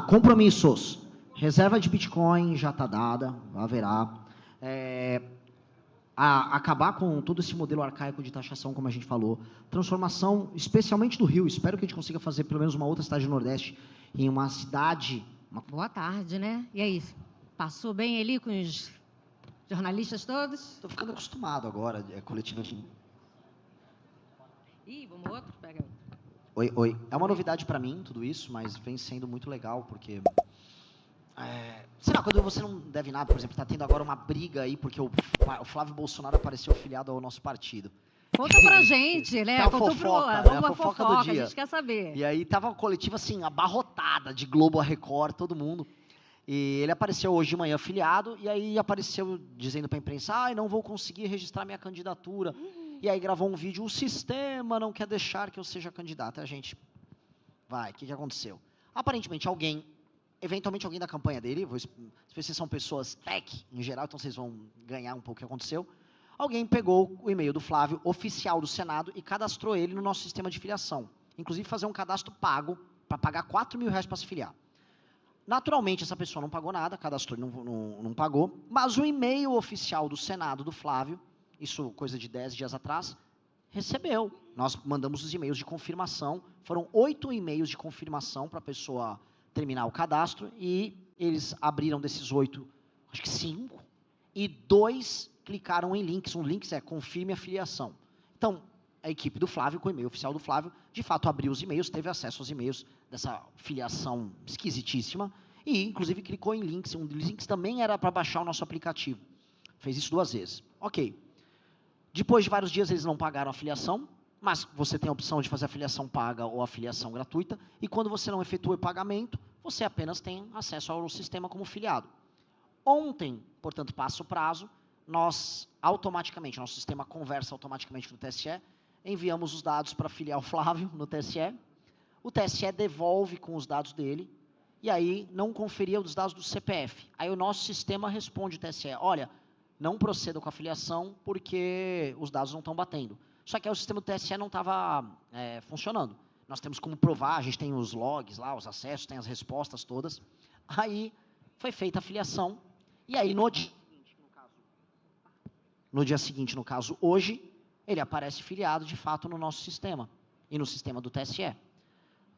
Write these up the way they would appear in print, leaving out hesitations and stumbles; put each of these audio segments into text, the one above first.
Compromissos. Reserva de Bitcoin já está dada, haverá. Acabar com todo esse modelo arcaico de taxação, como a gente falou. Transformação, especialmente do Rio. Espero que a gente consiga fazer pelo menos uma outra cidade do Nordeste em uma cidade... Boa tarde, né? E aí, passou bem ali com os jornalistas todos? Estou ficando acostumado agora, coletiva de... Ih, vamos outro? Pega. Oi. É uma novidade para mim, tudo isso, mas vem sendo muito legal, porque... sei lá, quando você não deve nada, por exemplo, está tendo agora uma briga aí, porque o Flávio Bolsonaro apareceu filiado ao nosso partido. Conta pra gente, né? Tá Conta a fofoca do dia. A gente quer saber. E aí tava uma coletiva, assim, abarrotada, de Globo a Record, todo mundo. E ele apareceu hoje de manhã filiado, e aí apareceu dizendo para a imprensa, não vou conseguir registrar minha candidatura. E aí gravou um vídeo, o sistema não quer deixar que eu seja candidato. A gente, o que aconteceu? Aparentemente eventualmente alguém da campanha dele, vocês são pessoas tech em geral, então vocês vão ganhar um pouco o que aconteceu. Alguém pegou o e-mail do Flávio, oficial do Senado, e cadastrou ele no nosso sistema de filiação. Inclusive fazer um cadastro pago, para pagar R$4.000 para se filiar. Naturalmente, essa pessoa não pagou nada, cadastrou e não pagou, mas o e-mail oficial do Senado do Flávio, isso coisa de 10 dias atrás, recebeu. Nós mandamos os e-mails de confirmação, foram 8 e-mails de confirmação para a pessoa terminar o cadastro, e eles abriram desses 8, acho que 5, e 2 clicaram em links. Um link confirme a filiação. Então, a equipe do Flávio, com o e-mail oficial do Flávio, de fato abriu os e-mails, teve acesso aos e-mails dessa filiação esquisitíssima, e inclusive clicou em links. Um dos links também era para baixar o nosso aplicativo. Fez isso 2 vezes. Ok. Depois de vários dias eles não pagaram a filiação, mas você tem a opção de fazer a filiação paga ou a filiação gratuita, e quando você não efetua o pagamento, você apenas tem acesso ao sistema como filiado. Ontem, portanto, passa o prazo, nós automaticamente, nosso sistema conversa automaticamente com o TSE, enviamos os dados para filiar o Flávio no TSE, o TSE devolve com os dados dele, e aí não conferia os dados do CPF. Aí o nosso sistema responde ao TSE, olha, não proceda com a filiação porque os dados não estão batendo. Só que aí o sistema do TSE não estava funcionando. Nós temos como provar, a gente tem os logs lá, os acessos, tem as respostas todas. Aí foi feita a filiação, e aí no dia seguinte, no caso hoje, ele aparece filiado de fato no nosso sistema, e no sistema do TSE.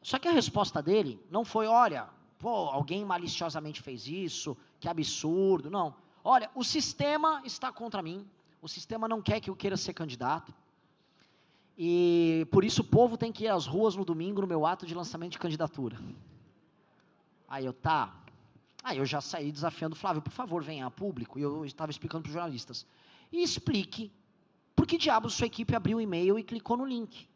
Só que a resposta dele não foi, olha, alguém maliciosamente fez isso, que absurdo, não. Olha, o sistema está contra mim, o sistema não quer que eu queira ser candidato, e por isso o povo tem que ir às ruas no domingo no meu ato de lançamento de candidatura. Aí eu já saí desafiando o Flávio, por favor, venha a público, e eu estava explicando para os jornalistas, e explique por que diabos sua equipe abriu o e-mail e clicou no link.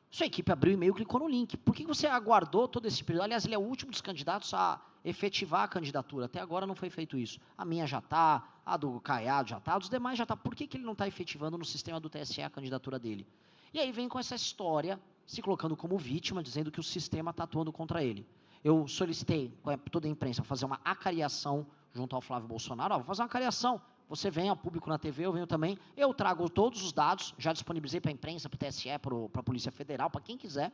Sua equipe abriu o e-mail e clicou no link. Por que você aguardou todo esse período? Aliás, ele é o último dos candidatos a efetivar a candidatura. Até agora não foi feito isso. A minha já está, a do Caiado já está, a dos demais já está. Por que ele não está efetivando no sistema do TSE a candidatura dele? E aí vem com essa história, se colocando como vítima, dizendo que o sistema está atuando contra ele. Eu solicitei toda a imprensa fazer uma acariação junto ao Flávio Bolsonaro. Vou fazer uma acariação. Você vem ao público na TV, eu venho também. Eu trago todos os dados, já disponibilizei para a imprensa, para o TSE, para a Polícia Federal, para quem quiser.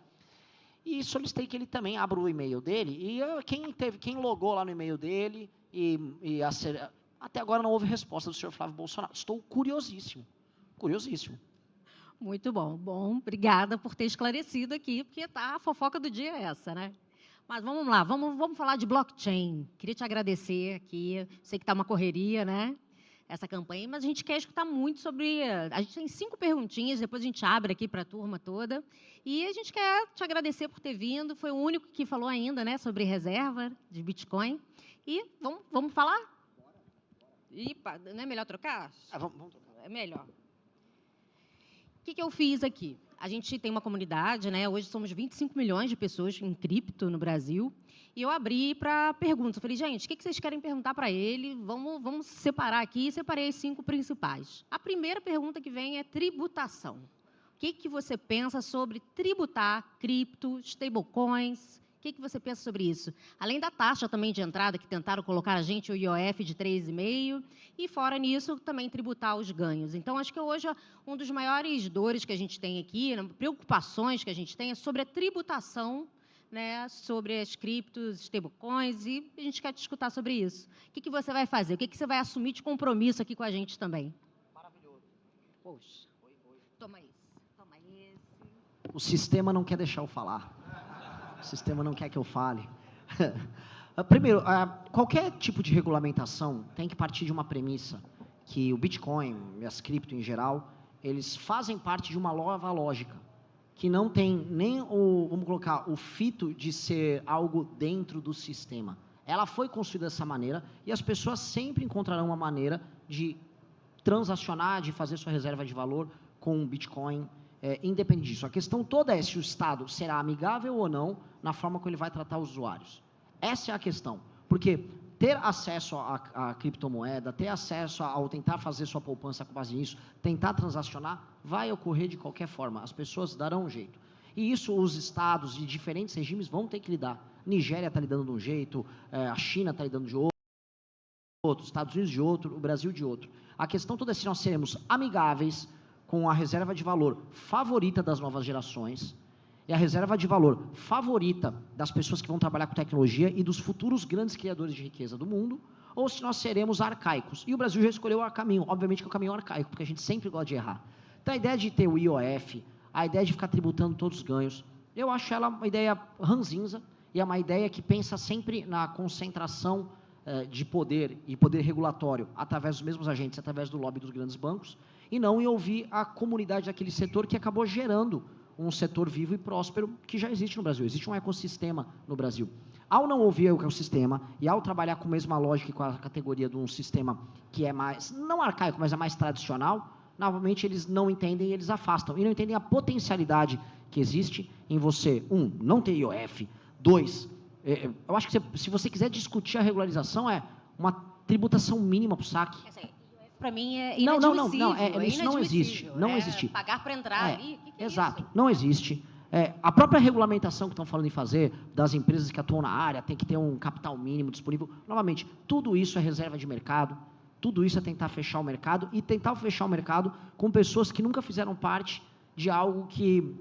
E solicitei que ele também abra o e-mail dele. E quem logou lá no e-mail dele, até agora não houve resposta do senhor Flávio Bolsonaro. Estou curiosíssimo. Curiosíssimo. Muito bom. Bom, obrigada por ter esclarecido aqui, porque a fofoca do dia é essa, né? Mas vamos lá, vamos falar de blockchain. Queria te agradecer aqui. Sei que está uma correria, né? Essa campanha, mas a gente quer escutar muito sobre... A gente tem 5 perguntinhas, depois a gente abre aqui para a turma toda. E a gente quer te agradecer por ter vindo. Foi o único que falou ainda, né, sobre reserva de Bitcoin. E vamos falar? Bora. Não é melhor trocar? Vamos trocar. É melhor. O que eu fiz aqui? A gente tem uma comunidade, né? Hoje somos 25 milhões de pessoas em cripto no Brasil. E eu abri para perguntas. Eu falei, gente, o que vocês querem perguntar para ele? Vamos separar aqui. E separei as 5 principais. A primeira pergunta que vem é tributação. O que você pensa sobre tributar cripto, stablecoins? O que você pensa sobre isso? Além da taxa também de entrada, que tentaram colocar a gente o IOF de 3,5%, e fora nisso, também tributar os ganhos. Então, acho que hoje um dos maiores dores que a gente tem aqui, preocupações que a gente tem, é sobre a tributação, né, sobre as criptos, stablecoins, e a gente quer te escutar sobre isso. O que você vai fazer? O que você vai assumir de compromisso aqui com a gente também? Maravilhoso. Poxa. Toma esse. Toma esse. O sistema não quer deixar eu falar. O sistema não quer que eu fale. Primeiro, qualquer tipo de regulamentação tem que partir de uma premissa que o Bitcoin e as cripto em geral, eles fazem parte de uma nova lógica, que não tem nem vamos colocar, o fito de ser algo dentro do sistema. Ela foi construída dessa maneira e as pessoas sempre encontrarão uma maneira de transacionar, de fazer sua reserva de valor com o Bitcoin, independente disso. A questão toda é se o Estado será amigável ou não na forma como ele vai tratar os usuários. Essa é a questão, porque ter acesso à criptomoeda, ter acesso ao tentar fazer sua poupança com base nisso, tentar transacionar, vai ocorrer de qualquer forma, as pessoas darão um jeito. E isso os estados de diferentes regimes vão ter que lidar. Nigéria está lidando de um jeito, a China está lidando de outro, os Estados Unidos de outro, o Brasil de outro. A questão toda é se nós seremos amigáveis com a reserva de valor favorita das novas gerações, e a reserva de valor favorita das pessoas que vão trabalhar com tecnologia e dos futuros grandes criadores de riqueza do mundo, ou se nós seremos arcaicos. E o Brasil já escolheu o caminho, obviamente que é o caminho arcaico, porque a gente sempre gosta de errar. Então a ideia de ter o IOF, a ideia de ficar tributando todos os ganhos, eu acho ela uma ideia ranzinza, e é uma ideia que pensa sempre na concentração de poder e poder regulatório através dos mesmos agentes, através do lobby dos grandes bancos, e não em ouvir a comunidade daquele setor que acabou gerando um setor vivo e próspero que já existe no Brasil. Existe um ecossistema no Brasil. Ao não ouvir o ecossistema e ao trabalhar com a mesma lógica e com a categoria de um sistema que é mais, não arcaico, mas é mais tradicional, novamente eles não entendem e eles afastam. E não entendem a potencialidade que existe em você, não ter IOF, 2, eu acho que se você quiser discutir a regularização, é uma tributação mínima para o saque. Para mim é inadmissível. Isso não existe. Não existe. Pagar para entrar ali, que exato, é isso? não existe. A própria regulamentação que estão falando em fazer, das empresas que atuam na área, tem que ter um capital mínimo disponível. Novamente, tudo isso é reserva de mercado, tudo isso é tentar fechar o mercado, e tentar fechar o mercado com pessoas que nunca fizeram parte de algo que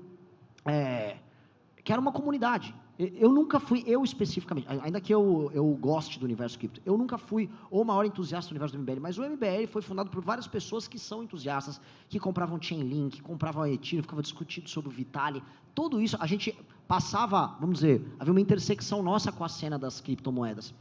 era uma comunidade. Eu nunca fui, eu especificamente, ainda que eu goste do universo cripto, eu nunca fui o maior entusiasta do universo do MBL, mas o MBL foi fundado por várias pessoas que são entusiastas, que compravam Chainlink, compravam Ethereum, ficava discutindo sobre o Vitalik, tudo isso, a gente passava, vamos dizer, havia uma intersecção nossa com a cena das criptomoedas,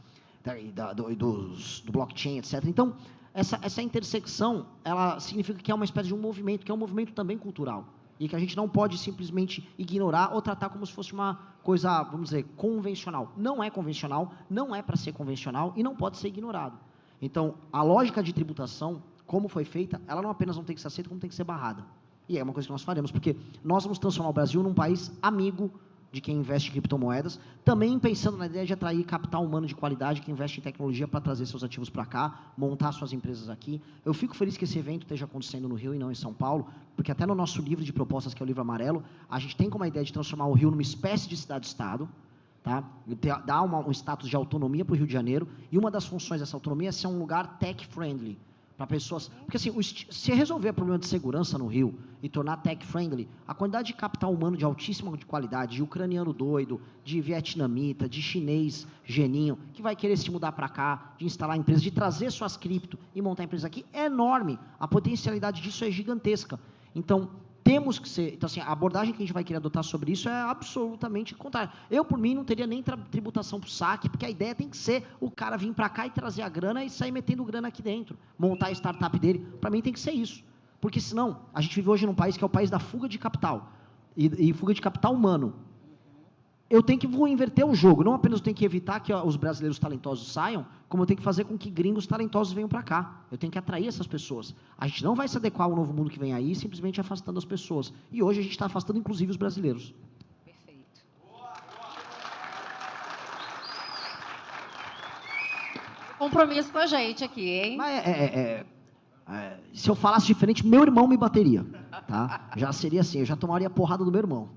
do blockchain, etc. Então, essa intersecção, ela significa que é uma espécie de um movimento, que é um movimento também cultural, e que a gente não pode simplesmente ignorar ou tratar como se fosse uma coisa, vamos dizer, convencional. Não é convencional, não é para ser convencional e não pode ser ignorado. Então, a lógica de tributação, como foi feita, ela não apenas não tem que ser aceita, como tem que ser barrada. E é uma coisa que nós faremos, porque nós vamos transformar o Brasil num país amigo de quem investe em criptomoedas, também pensando na ideia de atrair capital humano de qualidade que investe em tecnologia para trazer seus ativos para cá, montar suas empresas aqui. Eu fico feliz que esse evento esteja acontecendo no Rio e não em São Paulo, porque até no nosso livro de propostas, que é o livro amarelo, a gente tem como ideia de transformar o Rio numa espécie de cidade-estado, tá? Dar um status de autonomia para o Rio de Janeiro, e uma das funções dessa autonomia é ser um lugar tech-friendly, para pessoas, porque assim, se resolver o problema de segurança no Rio e tornar tech-friendly, a quantidade de capital humano de altíssima qualidade, de ucraniano doido, de vietnamita, de chinês geninho, que vai querer se mudar para cá, de instalar empresas, de trazer suas cripto e montar empresas aqui, é enorme. A potencialidade disso é gigantesca. Então, temos que ser... Então, assim, a abordagem que a gente vai querer adotar sobre isso é absolutamente contrária. Eu, por mim, não teria nem tributação para o saque, porque a ideia tem que ser o cara vir para cá e trazer a grana e sair metendo grana aqui dentro, montar a startup dele. Para mim, tem que ser isso. Porque, senão, a gente vive hoje num país que é o país da fuga de capital, e fuga de capital humano. Eu tenho que inverter o jogo. Não apenas eu tenho que evitar que os brasileiros talentosos saiam, como eu tenho que fazer com que gringos talentosos venham para cá. Eu tenho que atrair essas pessoas. A gente não vai se adequar ao novo mundo que vem aí, simplesmente afastando as pessoas. E hoje a gente está afastando, inclusive, os brasileiros. Perfeito. Compromisso com a gente aqui, hein? Mas se eu falasse diferente, meu irmão me bateria. Tá? Já seria assim, eu já tomaria porrada do meu irmão.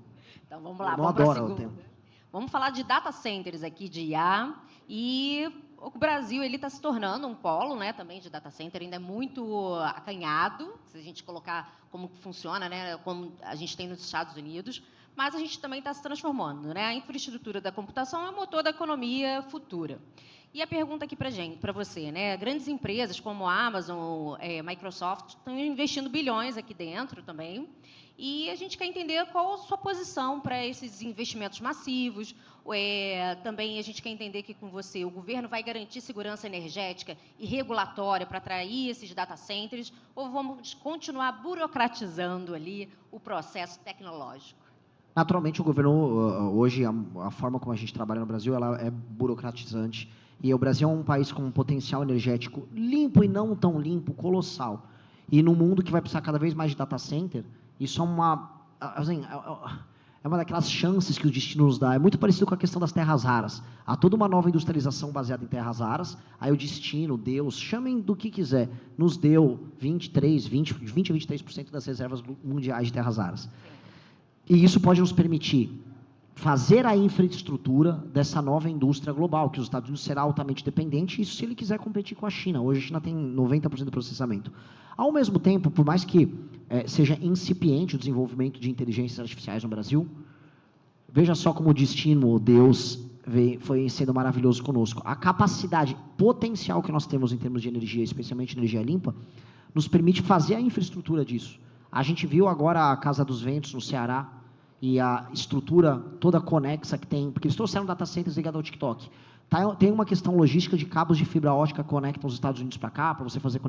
Então vamos lá, vamos para a segunda. Vamos falar de data centers aqui, de IA, e o Brasil está se tornando um polo, né, também de data center, ainda é muito acanhado, se a gente colocar como funciona, né, como a gente tem nos Estados Unidos, mas a gente também está se transformando, né? A infraestrutura da computação é o motor da economia futura. E a pergunta aqui para você, né? Grandes empresas como a Amazon, Microsoft, estão investindo bilhões aqui dentro também. E a gente quer entender qual a sua posição para esses investimentos massivos. Também a gente quer entender que com você o governo vai garantir segurança energética e regulatória para atrair esses data centers, ou vamos continuar burocratizando ali o processo tecnológico? Naturalmente, o governo, hoje, a forma como a gente trabalha no Brasil, ela é burocratizante. E o Brasil é um país com um potencial energético limpo e não tão limpo, colossal. E no mundo que vai precisar cada vez mais de data center, isso é uma daquelas chances que o destino nos dá. É muito parecido com a questão das terras raras. Há toda uma nova industrialização baseada em terras raras, aí o destino, Deus, chamem do que quiser, nos deu 20 a 23% das reservas mundiais de terras raras. E isso pode nos permitir fazer a infraestrutura dessa nova indústria global, que os Estados Unidos será altamente dependente, isso se ele quiser competir com a China. Hoje a China tem 90% do processamento. Ao mesmo tempo, por mais que seja incipiente o desenvolvimento de inteligências artificiais no Brasil, veja só como o destino, Deus, foi sendo maravilhoso conosco. A capacidade potencial que nós temos em termos de energia, especialmente energia limpa, nos permite fazer a infraestrutura disso. A gente viu agora a Casa dos Ventos, no Ceará, e a estrutura toda conexa que tem, porque eles trouxeram data centers ligados ao TikTok. Tem uma questão logística de cabos de fibra ótica que conectam os Estados Unidos para cá, para você fazer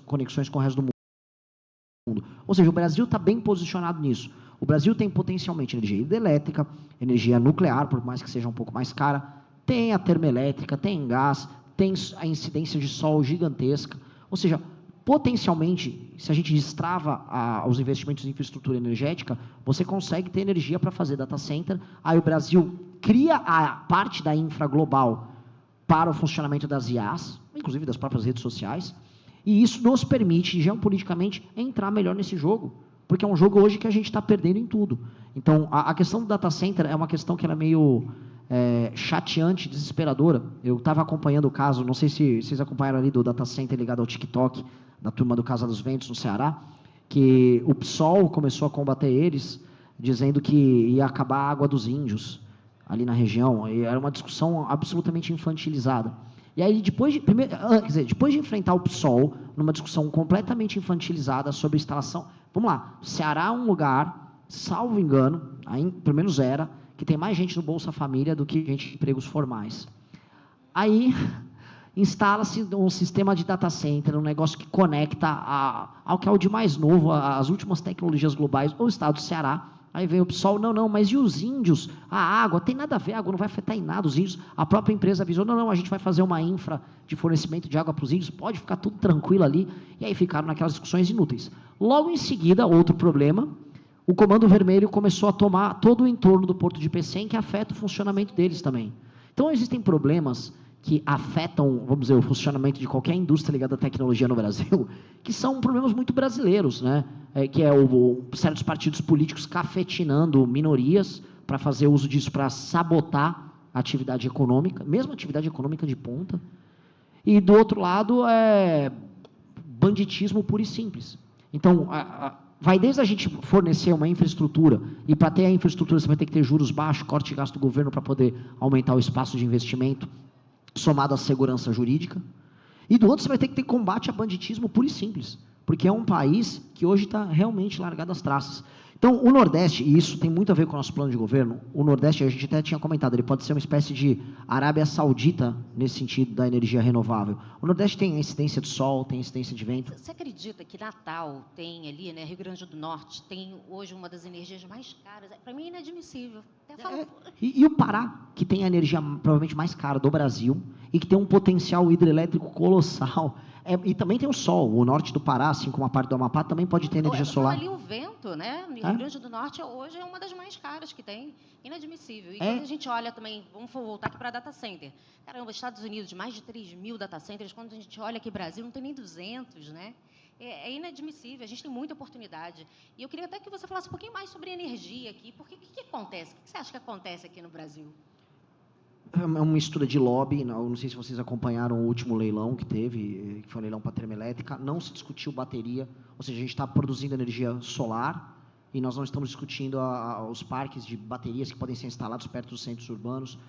conexões com o resto do mundo. Ou seja, o Brasil está bem posicionado nisso. O Brasil tem potencialmente energia hidrelétrica, energia nuclear, por mais que seja um pouco mais cara, tem a termoelétrica, tem gás, tem a incidência de sol gigantesca. Ou seja, potencialmente, se a gente destrava os investimentos em infraestrutura energética, você consegue ter energia para fazer data center. Aí o Brasil cria a parte da infra global para o funcionamento das IAs, inclusive das próprias redes sociais, e isso nos permite, geopoliticamente, entrar melhor nesse jogo, porque é um jogo hoje que a gente está perdendo em tudo. Então, a questão do data center é uma questão que ela é meio chateante, desesperadora. Eu estava acompanhando o caso, não sei se vocês acompanharam ali do data center ligado ao TikTok, da turma do Casa dos Ventos, no Ceará, que o PSOL começou a combater eles, dizendo que ia acabar a água dos índios, ali na região, e era uma discussão absolutamente infantilizada. E aí, depois de enfrentar o PSOL, numa discussão completamente infantilizada sobre instalação... Vamos lá, Ceará é um lugar, salvo engano, pelo menos era, que tem mais gente no Bolsa Família do que gente de empregos formais. Aí instala-se um sistema de data center, um negócio que conecta ao que é o de mais novo, as últimas tecnologias globais, o estado do Ceará. Aí vem o PSOL, não, mas e os índios? A água, tem nada a ver, a água não vai afetar em nada os índios. A própria empresa avisou, não, a gente vai fazer uma infra de fornecimento de água para os índios, pode ficar tudo tranquilo ali. E aí ficaram naquelas discussões inúteis. Logo em seguida, outro problema, o Comando Vermelho começou a tomar todo o entorno do Porto de Pecém, que afeta o funcionamento deles também. Então, existem problemas que afetam, vamos dizer, o funcionamento de qualquer indústria ligada à tecnologia no Brasil, que são problemas muito brasileiros, né? Que é certos partidos políticos cafetinando minorias para fazer uso disso para sabotar a atividade econômica, mesmo a atividade econômica de ponta. E, do outro lado, banditismo puro e simples. Então, vai desde a gente fornecer uma infraestrutura, e para ter a infraestrutura você vai ter que ter juros baixos, corte de gasto do governo para poder aumentar o espaço de investimento, somado à segurança jurídica, e do outro você vai ter que ter combate a banditismo puro e simples, porque é um país que hoje está realmente largado às traças. Então, o Nordeste, e isso tem muito a ver com o nosso plano de governo, o Nordeste, a gente até tinha comentado, ele pode ser uma espécie de Arábia Saudita, nesse sentido da energia renovável. O Nordeste tem a incidência de sol, tem a incidência de vento. Você acredita que Natal tem ali, né, Rio Grande do Norte, tem hoje uma das energias mais caras? Para mim é inadmissível. Até falo... E o Pará, que tem a energia provavelmente mais cara do Brasil, e que tem um potencial hidrelétrico colossal. E também tem o sol. O norte do Pará, assim como a parte do Amapá, também pode ter energia solar. Ali o vento, né? No Rio Grande do Norte hoje é uma das mais caras que tem. Inadmissível. E quando a gente olha também, vamos voltar aqui para data center. Caramba, Estados Unidos, mais de 3.000 data centers. Quando a gente olha aqui Brasil, não tem nem 200, né? É inadmissível. A gente tem muita oportunidade. E eu queria até que você falasse um pouquinho mais sobre energia aqui. Porque o que acontece? O que você acha que acontece aqui no Brasil? É uma mistura de lobby, não sei se vocês acompanharam o último leilão que teve, que foi um leilão para termoelétrica, não se discutiu bateria, ou seja, a gente está produzindo energia solar e nós não estamos discutindo os parques de baterias que podem ser instalados perto dos centros urbanos.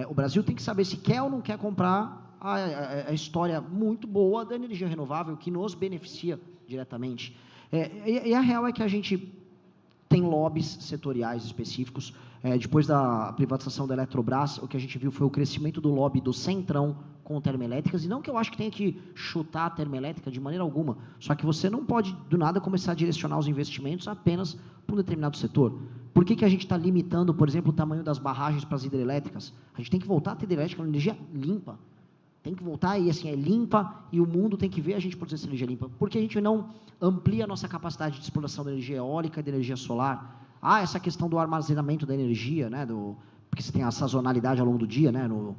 O Brasil tem que saber se quer ou não quer comprar a história muito boa da energia renovável, que nos beneficia diretamente. E a real é que a gente tem lobbies setoriais específicos. Depois da privatização da Eletrobras, o que a gente viu foi o crescimento do lobby do Centrão com termoelétricas, e não que eu acho que tenha que chutar a termoelétrica de maneira alguma, só que você não pode, do nada, começar a direcionar os investimentos apenas para um determinado setor. Por que a gente está limitando, por exemplo, o tamanho das barragens para as hidrelétricas? A gente tem que voltar a ter hidrelétrica, uma energia limpa. Tem que voltar e, assim, é limpa, e o mundo tem que ver a gente produzir essa energia limpa. Por que a gente não amplia a nossa capacidade de exploração da energia eólica e da energia solar? Essa questão do armazenamento da energia, né, porque você tem a sazonalidade ao longo do dia, né, no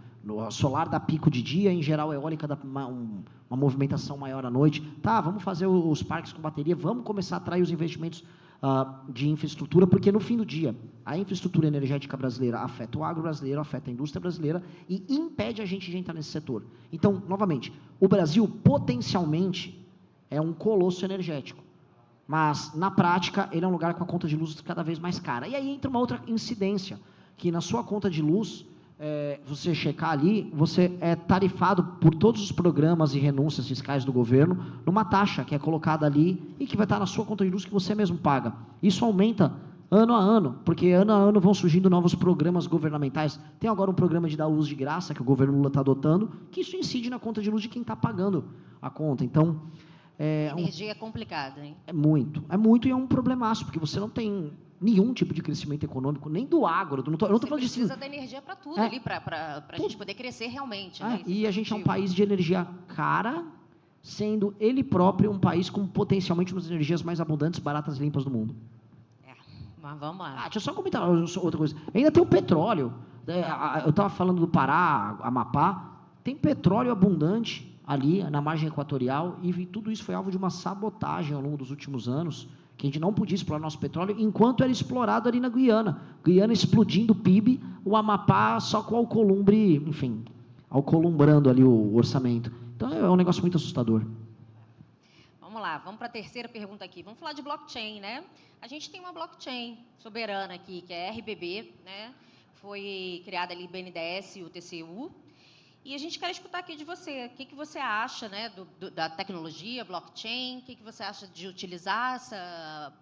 solar dá pico de dia, em geral a eólica dá uma movimentação maior à noite. Vamos fazer os parques com bateria, vamos começar a atrair os investimentos de infraestrutura, porque no fim do dia, a infraestrutura energética brasileira afeta o agro brasileiro, afeta a indústria brasileira e impede a gente de entrar nesse setor. Então, novamente, o Brasil potencialmente é um colosso energético, mas na prática ele é um lugar com a conta de luz cada vez mais cara. E aí entra uma outra incidência, que na sua conta de luz, você checar ali, você é tarifado por todos os programas e renúncias fiscais do governo numa taxa que é colocada ali e que vai estar na sua conta de luz que você mesmo paga. Isso aumenta ano a ano, porque ano a ano vão surgindo novos programas governamentais. Tem agora um programa de dar luz de graça que o governo Lula está adotando, que isso incide na conta de luz de quem está pagando a conta. Então, energia é complicada, hein? É muito e é um problemaço, porque você não tem nenhum tipo de crescimento econômico, nem do agro. Eu não tô falando precisa da energia para tudo ali, para a gente poder crescer realmente. Né? E a gente é um país de energia cara, sendo ele próprio um país com potencialmente uma das energias mais abundantes, baratas e limpas do mundo. Mas vamos lá. Deixa eu só comentar outra coisa. Ainda tem o petróleo. Eu estava falando do Pará, Amapá. Tem petróleo abundante ali na margem equatorial e tudo isso foi alvo de uma sabotagem ao longo dos últimos anos, que a gente não podia explorar nosso petróleo enquanto era explorado ali na Guiana. Guiana explodindo o PIB, o Amapá só com Alcolumbre, enfim, alcolumbrando ali o orçamento. Então é um negócio muito assustador. Vamos lá, vamos para a terceira pergunta aqui. Vamos falar de blockchain, né? A gente tem uma blockchain soberana aqui, que é a RBB, né? Foi criada ali BNDES e o TCU. E a gente quer escutar aqui de você. O que você acha, né, da tecnologia, blockchain? O que você acha de utilizar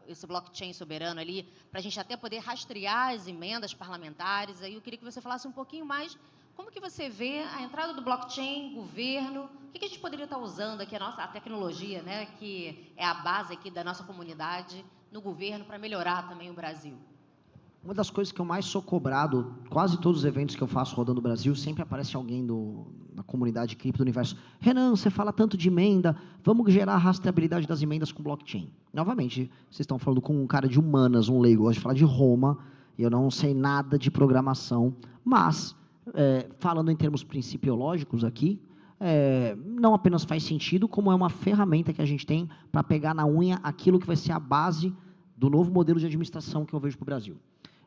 esse blockchain soberano ali para a gente até poder rastrear as emendas parlamentares? Aí eu queria que você falasse um pouquinho mais como que você vê a entrada do blockchain, governo, o que a gente poderia estar usando aqui, a tecnologia, né, que é a base aqui da nossa comunidade no governo para melhorar também o Brasil? Uma das coisas que eu mais sou cobrado, quase todos os eventos que eu faço rodando o Brasil, sempre aparece alguém da comunidade cripto do universo. Renan, você fala tanto de emenda, vamos gerar a rastreabilidade das emendas com blockchain. Novamente, vocês estão falando com um cara de humanas, um leigo, eu gosto de falar de Roma, eu não sei nada de programação, mas, falando em termos principiológicos aqui, não apenas faz sentido, como é uma ferramenta que a gente tem para pegar na unha aquilo que vai ser a base do novo modelo de administração que eu vejo para o Brasil.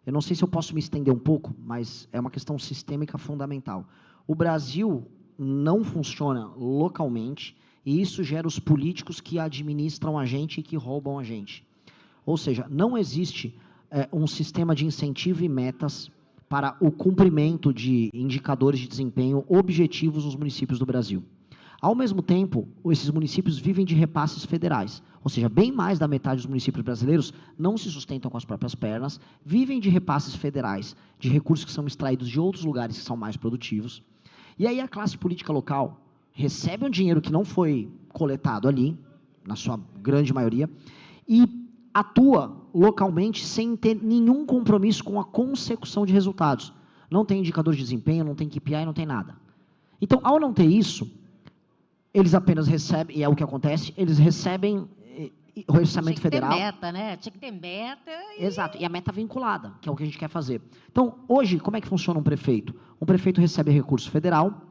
Eu não sei se eu posso me estender um pouco, mas é uma questão sistêmica fundamental. O Brasil não funciona localmente e isso gera os políticos que administram a gente e que roubam a gente. Ou seja, não existe um sistema de incentivo e metas para o cumprimento de indicadores de desempenho objetivos nos municípios do Brasil. Ao mesmo tempo, esses municípios vivem de repasses federais, ou seja, bem mais da metade dos municípios brasileiros não se sustentam com as próprias pernas, vivem de repasses federais, de recursos que são extraídos de outros lugares que são mais produtivos. E aí a classe política local recebe um dinheiro que não foi coletado ali, na sua grande maioria, e atua localmente sem ter nenhum compromisso com a consecução de resultados. Não tem indicador de desempenho, não tem KPI, não tem nada. Então, ao não ter isso, eles apenas recebem, e é o que acontece, eles recebem o orçamento federal. Tinha que ter meta, né? Tinha que ter meta. Exato, e a meta vinculada, que é o que a gente quer fazer. Então, hoje, como é que funciona um prefeito? Um prefeito recebe recurso federal,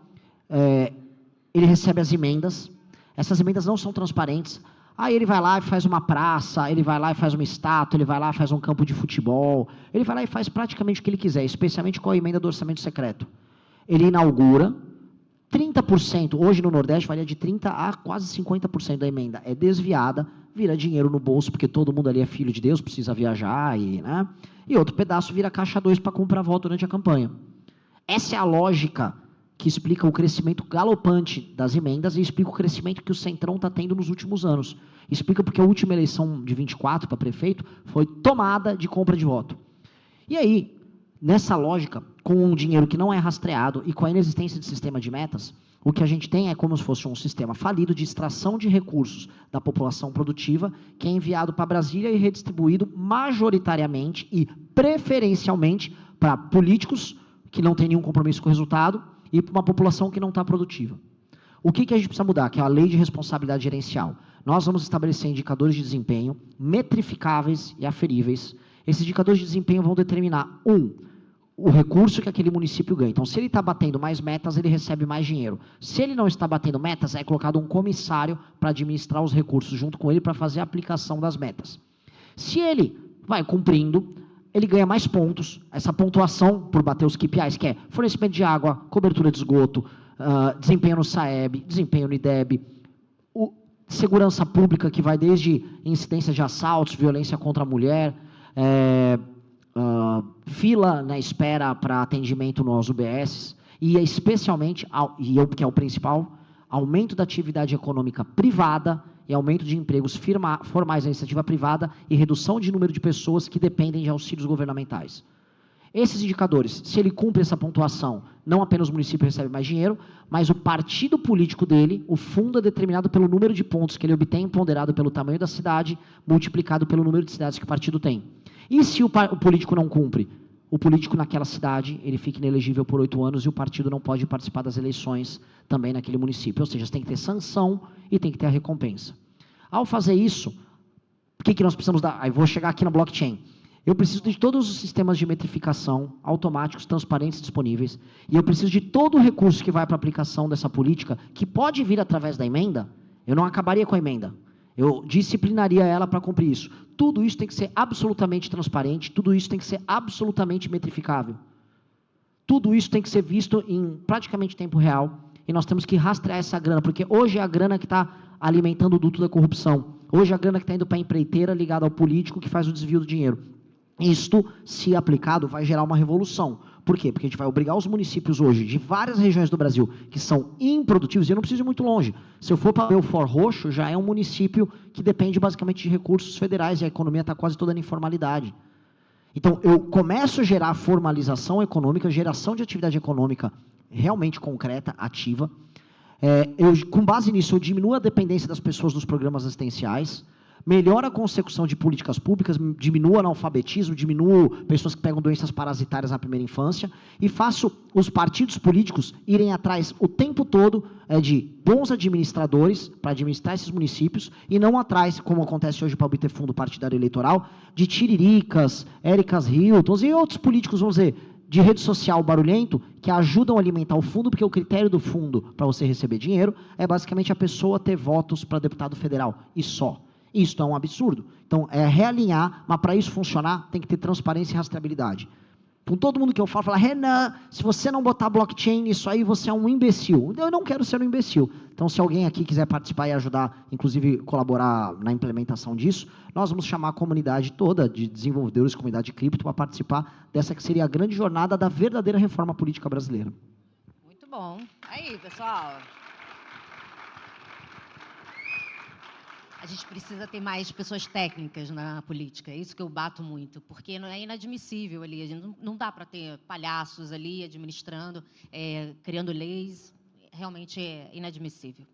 ele recebe as emendas, essas emendas não são transparentes, aí ele vai lá e faz uma praça, ele vai lá e faz uma estátua, ele vai lá e faz um campo de futebol, ele vai lá e faz praticamente o que ele quiser, especialmente com a emenda do orçamento secreto. Ele inaugura, 30%, hoje no Nordeste varia de 30% a quase 50% da emenda é desviada, vira dinheiro no bolso, porque todo mundo ali é filho de Deus, precisa viajar, né? E outro pedaço vira caixa 2 para comprar voto durante a campanha. Essa é a lógica que explica o crescimento galopante das emendas e explica o crescimento que o Centrão está tendo nos últimos anos. Explica porque a última eleição de 24 para prefeito foi tomada de compra de voto. E aí, nessa lógica, com um dinheiro que não é rastreado e com a inexistência de sistema de metas, o que a gente tem é como se fosse um sistema falido de extração de recursos da população produtiva, que é enviado para Brasília e redistribuído majoritariamente e preferencialmente para políticos que não têm nenhum compromisso com o resultado e para uma população que não está produtiva. O que a gente precisa mudar? Que é a lei de responsabilidade gerencial. Nós vamos estabelecer indicadores de desempenho metrificáveis e aferíveis. Esses indicadores de desempenho vão determinar, o recurso que aquele município ganha. Então, se ele está batendo mais metas, ele recebe mais dinheiro. Se ele não está batendo metas, é colocado um comissário para administrar os recursos junto com ele para fazer a aplicação das metas. Se ele vai cumprindo, ele ganha mais pontos. Essa pontuação por bater os KPIs, que é fornecimento de água, cobertura de esgoto, desempenho no SAEB, desempenho no IDEB, segurança pública, que vai desde incidência de assaltos, violência contra a mulher, fila na espera para atendimento nos UBS, e especialmente, que é o principal, aumento da atividade econômica privada e aumento de empregos formais na iniciativa privada e redução de número de pessoas que dependem de auxílios governamentais. Esses indicadores, se ele cumpre essa pontuação, não apenas o município recebe mais dinheiro, mas o partido político dele, o fundo é determinado pelo número de pontos que ele obtém, ponderado pelo tamanho da cidade, multiplicado pelo número de cidades que o partido tem. E se o político não cumpre? O político naquela cidade, ele fica inelegível por 8 anos e o partido não pode participar das eleições também naquele município. Ou seja, você tem que ter sanção e tem que ter a recompensa. Ao fazer isso, o que nós precisamos dar? Aí vou chegar aqui na blockchain. Eu preciso de todos os sistemas de metrificação automáticos, transparentes e disponíveis. E eu preciso de todo o recurso que vai para a aplicação dessa política, que pode vir através da emenda. Eu não acabaria com a emenda. Eu disciplinaria ela para cumprir isso. Tudo isso tem que ser absolutamente transparente, tudo isso tem que ser absolutamente metrificável. Tudo isso tem que ser visto em praticamente tempo real, e nós temos que rastrear essa grana, porque hoje é a grana que está alimentando o duto da corrupção. Hoje é a grana que está indo para a empreiteira ligada ao político que faz o desvio do dinheiro. Isto, se aplicado, vai gerar uma revolução. Por quê? Porque a gente vai obrigar os municípios hoje, de várias regiões do Brasil, que são improdutivos, e eu não preciso ir muito longe. Se eu for para Belfort Roxo, já é um município que depende basicamente de recursos federais, e a economia está quase toda na informalidade. Então, eu começo a gerar formalização econômica, geração de atividade econômica realmente concreta, ativa. Com base nisso, eu diminuo a dependência das pessoas dos programas assistenciais, melhora a consecução de políticas públicas, diminuo o analfabetismo, diminuo pessoas que pegam doenças parasitárias na primeira infância, e faço os partidos políticos irem atrás o tempo todo de bons administradores para administrar esses municípios, e não atrás, como acontece hoje para obter fundo partidário eleitoral, de tiriricas, Éricas Hiltons e outros políticos, vamos dizer, de rede social barulhento, que ajudam a alimentar o fundo, porque o critério do fundo para você receber dinheiro é basicamente a pessoa ter votos para deputado federal, e só. Isso é um absurdo. Então, é realinhar, mas para isso funcionar, tem que ter transparência e rastreabilidade. Com todo mundo que eu falo, fala, Renan, se você não botar blockchain nisso aí, você é um imbecil. Eu não quero ser um imbecil. Então, se alguém aqui quiser participar e ajudar, inclusive colaborar na implementação disso, nós vamos chamar a comunidade toda de desenvolvedores, comunidade de cripto, para participar dessa que seria a grande jornada da verdadeira reforma política brasileira. Muito bom. Aí, pessoal. A gente precisa ter mais pessoas técnicas na política, é isso que eu bato muito, porque não é inadmissível ali, a gente não dá para ter palhaços ali administrando, criando leis, realmente é inadmissível.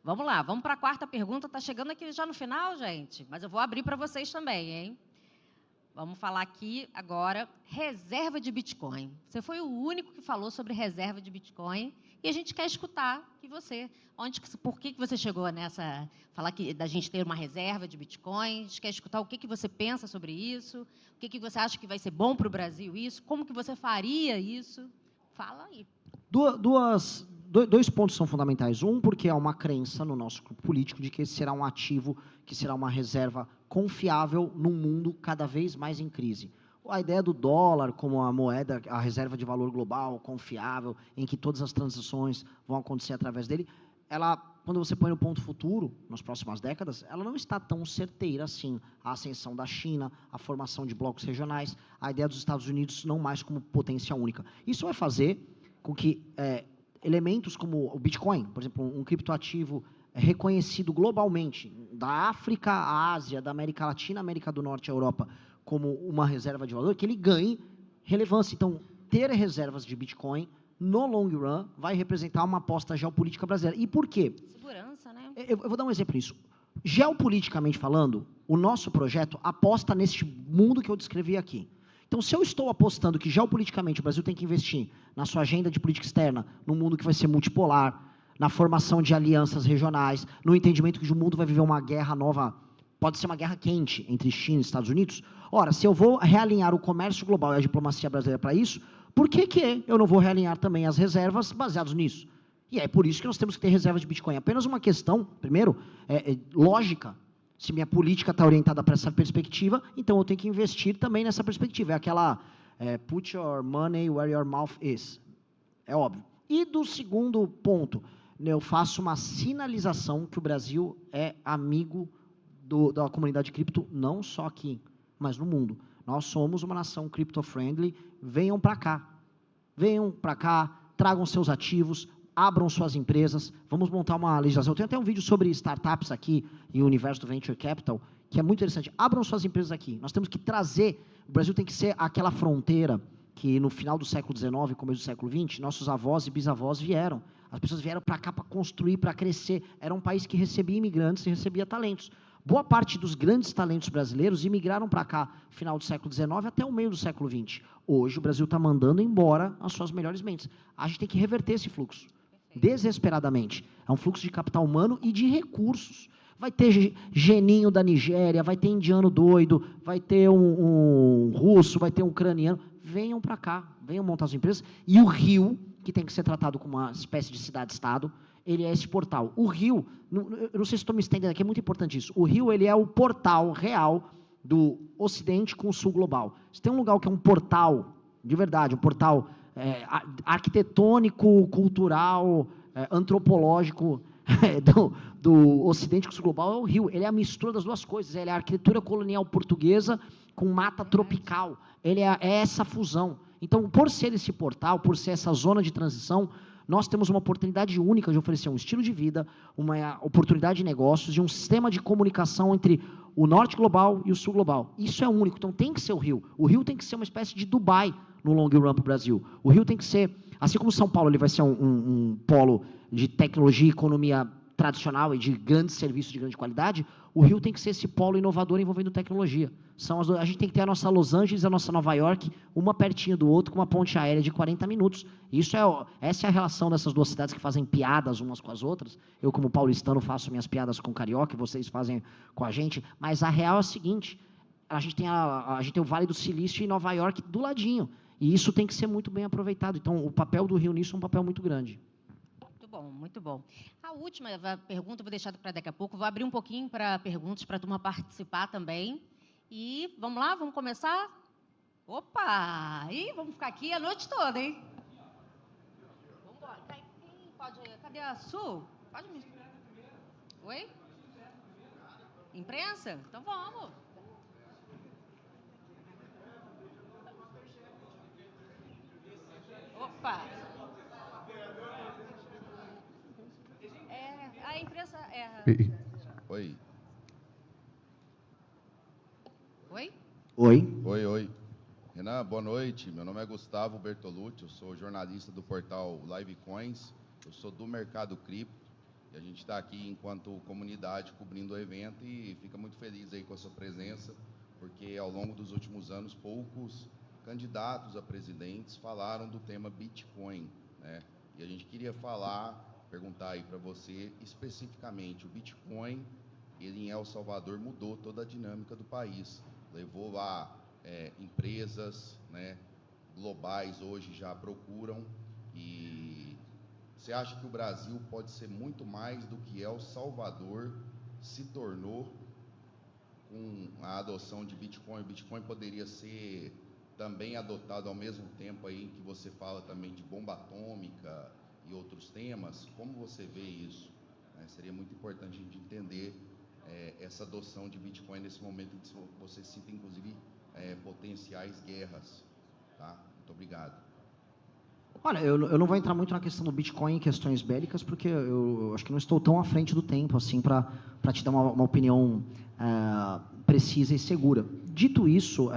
Vamos lá, vamos para a quarta pergunta, está chegando aqui já no final, gente, mas eu vou abrir para vocês também, hein? Vamos falar aqui agora, reserva de Bitcoin. Você foi o único que falou sobre reserva de Bitcoin e a gente quer escutar que você, por que você chegou nessa, falar da gente ter uma reserva de Bitcoin, a gente quer escutar o que você pensa sobre isso, o que você acha que vai ser bom para o Brasil isso, como que você faria isso, fala aí. Dois pontos são fundamentais. Um, porque há uma crença no nosso grupo político de que esse será um ativo, que será uma reserva confiável num mundo cada vez mais em crise. A ideia do dólar como a moeda, a reserva de valor global, confiável, em que todas as transações vão acontecer através dele, ela, quando você põe no ponto futuro, nas próximas décadas, ela não está tão certeira assim. A ascensão da China, a formação de blocos regionais, a ideia dos Estados Unidos não mais como potência única. Isso vai fazer com que elementos como o Bitcoin, por exemplo, um criptoativo reconhecido globalmente, da África à Ásia, da América Latina, América do Norte à Europa, como uma reserva de valor, que ele ganhe relevância. Então, ter reservas de Bitcoin, no long run, vai representar uma aposta geopolítica brasileira. E por quê? Segurança, né? Eu vou dar um exemplo nisso. Geopoliticamente falando, o nosso projeto aposta nesse mundo que eu descrevi aqui. Então, se eu estou apostando que geopoliticamente o Brasil tem que investir na sua agenda de política externa, num mundo que vai ser multipolar, na formação de alianças regionais, no entendimento que o mundo vai viver uma guerra nova, pode ser uma guerra quente entre China e Estados Unidos. Ora, se eu vou realinhar o comércio global e a diplomacia brasileira para isso, por que eu não vou realinhar também as reservas baseadas nisso? E é por isso que nós temos que ter reservas de Bitcoin. Apenas uma questão, primeiro, lógica. Se minha política está orientada para essa perspectiva, então eu tenho que investir também nessa perspectiva. É aquela put your money where your mouth is. É óbvio. E do segundo ponto, eu faço uma sinalização que o Brasil é amigo da comunidade cripto, não só aqui, mas no mundo. Nós somos uma nação crypto-friendly, venham para cá, tragam seus ativos, abram suas empresas, vamos montar uma legislação. Eu tenho até um vídeo sobre startups aqui, em o universo do Venture Capital, que é muito interessante. Abram suas empresas aqui. Nós temos que trazer, o Brasil tem que ser aquela fronteira que no final do século XIX, começo do século XX, nossos avós e bisavós vieram. As pessoas vieram para cá para construir, para crescer. Era um país que recebia imigrantes e recebia talentos. Boa parte dos grandes talentos brasileiros imigraram para cá no final do século XIX até o meio do século XX. Hoje o Brasil está mandando embora as suas melhores mentes. A gente tem que reverter esse fluxo, desesperadamente. É um fluxo de capital humano e de recursos. Vai ter geninho da Nigéria, vai ter indiano doido, vai ter um russo, vai ter um ucraniano. Venham para cá, venham montar as empresas. E o Rio, que tem que ser tratado como uma espécie de cidade-estado, ele é esse portal. O Rio, eu não sei se estou me estendendo aqui, é muito importante isso. O Rio, ele é o portal real do Ocidente com o Sul global. Se tem um lugar que é um portal, de verdade, um portal arquitetônico, cultural, antropológico do Ocidente com o Sul global, é o Rio. Ele é a mistura das duas coisas. Ele é a arquitetura colonial portuguesa com mata tropical. Ele é essa fusão. Então, por ser esse portal, por ser essa zona de transição, nós temos uma oportunidade única de oferecer um estilo de vida, uma oportunidade de negócios e um sistema de comunicação entre o norte global e o sul global. Isso é único, então tem que ser o Rio. O Rio tem que ser uma espécie de Dubai no long run para o Brasil. O Rio tem que ser, assim como São Paulo ele vai ser um polo de tecnologia e economia tradicional e de grandes serviços de grande qualidade, o Rio tem que ser esse polo inovador envolvendo tecnologia. A gente tem que ter a nossa Los Angeles e a nossa Nova York, uma pertinho do outro, com uma ponte aérea de 40 minutos. Essa é a relação dessas duas cidades que fazem piadas umas com as outras. Eu, como paulistano, faço minhas piadas com carioca, vocês fazem com a gente. Mas a real é a seguinte, a gente tem o Vale do Silício e Nova York do ladinho. E isso tem que ser muito bem aproveitado. Então, o papel do Rio nisso é um papel muito grande. Muito bom. A última pergunta eu vou deixar para daqui a pouco. Vou abrir um pouquinho para perguntas para a turma participar também. E vamos lá, vamos começar? Opa! E vamos ficar aqui a noite toda, hein? Vamos embora. Cadê a Su? Pode me... Oi? Imprensa? Então vamos. Opa! A imprensa Oi. Oi? Oi. Renan, boa noite. Meu nome é Gustavo Bertolucci, eu sou jornalista do portal Livecoins, eu sou do mercado cripto e a gente está aqui enquanto comunidade cobrindo o evento e fica muito feliz aí com a sua presença, porque ao longo dos últimos anos poucos candidatos a presidentes falaram do tema Bitcoin, né? E a gente queria perguntar aí para você especificamente, o Bitcoin, ele em El Salvador mudou toda a dinâmica do país, levou lá empresas, né, globais hoje já procuram, e você acha que o Brasil pode ser muito mais do que El Salvador se tornou com a adoção de Bitcoin? O Bitcoin poderia ser também adotado ao mesmo tempo aí que você fala também de bomba atômica e outros temas. Como você vê isso? Seria muito importante a gente entender essa adoção de Bitcoin nesse momento em que você cita, inclusive, potenciais guerras. Tá? Muito obrigado. Olha, eu não vou entrar muito na questão do Bitcoin em questões bélicas, porque eu acho que não estou tão à frente do tempo assim para te dar uma opinião precisa e segura. Dito isso,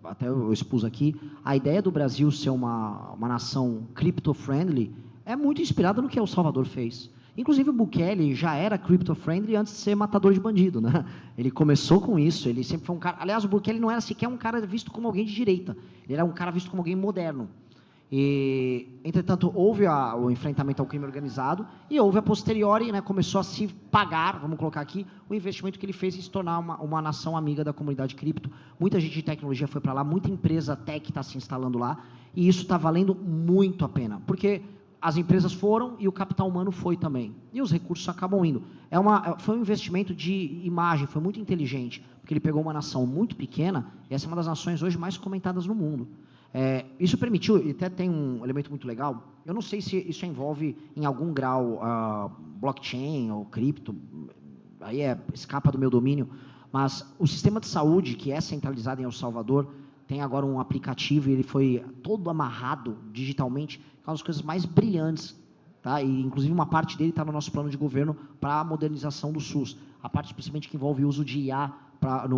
até eu expus aqui, a ideia do Brasil ser uma nação crypto-friendly é muito inspirada no que El Salvador fez. Inclusive o Bukele já era crypto-friendly antes de ser matador de bandido, né? Ele começou com isso, ele sempre foi um cara... Aliás, o Bukele não era sequer um cara visto como alguém de direita, ele era um cara visto como alguém moderno. E, entretanto, houve o enfrentamento ao crime organizado e houve a posteriori, né, começou a se pagar, vamos colocar aqui, o investimento que ele fez em se tornar uma nação amiga da comunidade cripto. Muita gente de tecnologia foi para lá, muita empresa tech está se instalando lá, e isso está valendo muito a pena, porque as empresas foram e o capital humano foi também, e os recursos acabam indo. Foi um investimento de imagem, foi muito inteligente, porque ele pegou uma nação muito pequena, e essa é uma das nações hoje mais comentadas no mundo. Isso permitiu, e até tem um elemento muito legal, eu não sei se isso envolve em algum grau blockchain ou cripto, aí escapa do meu domínio, mas o sistema de saúde, que é centralizado em El Salvador, tem agora um aplicativo e ele foi todo amarrado digitalmente, que é uma das coisas mais brilhantes, tá? E inclusive uma parte dele está no nosso plano de governo para a modernização do SUS, a parte principalmente que envolve o uso de IA,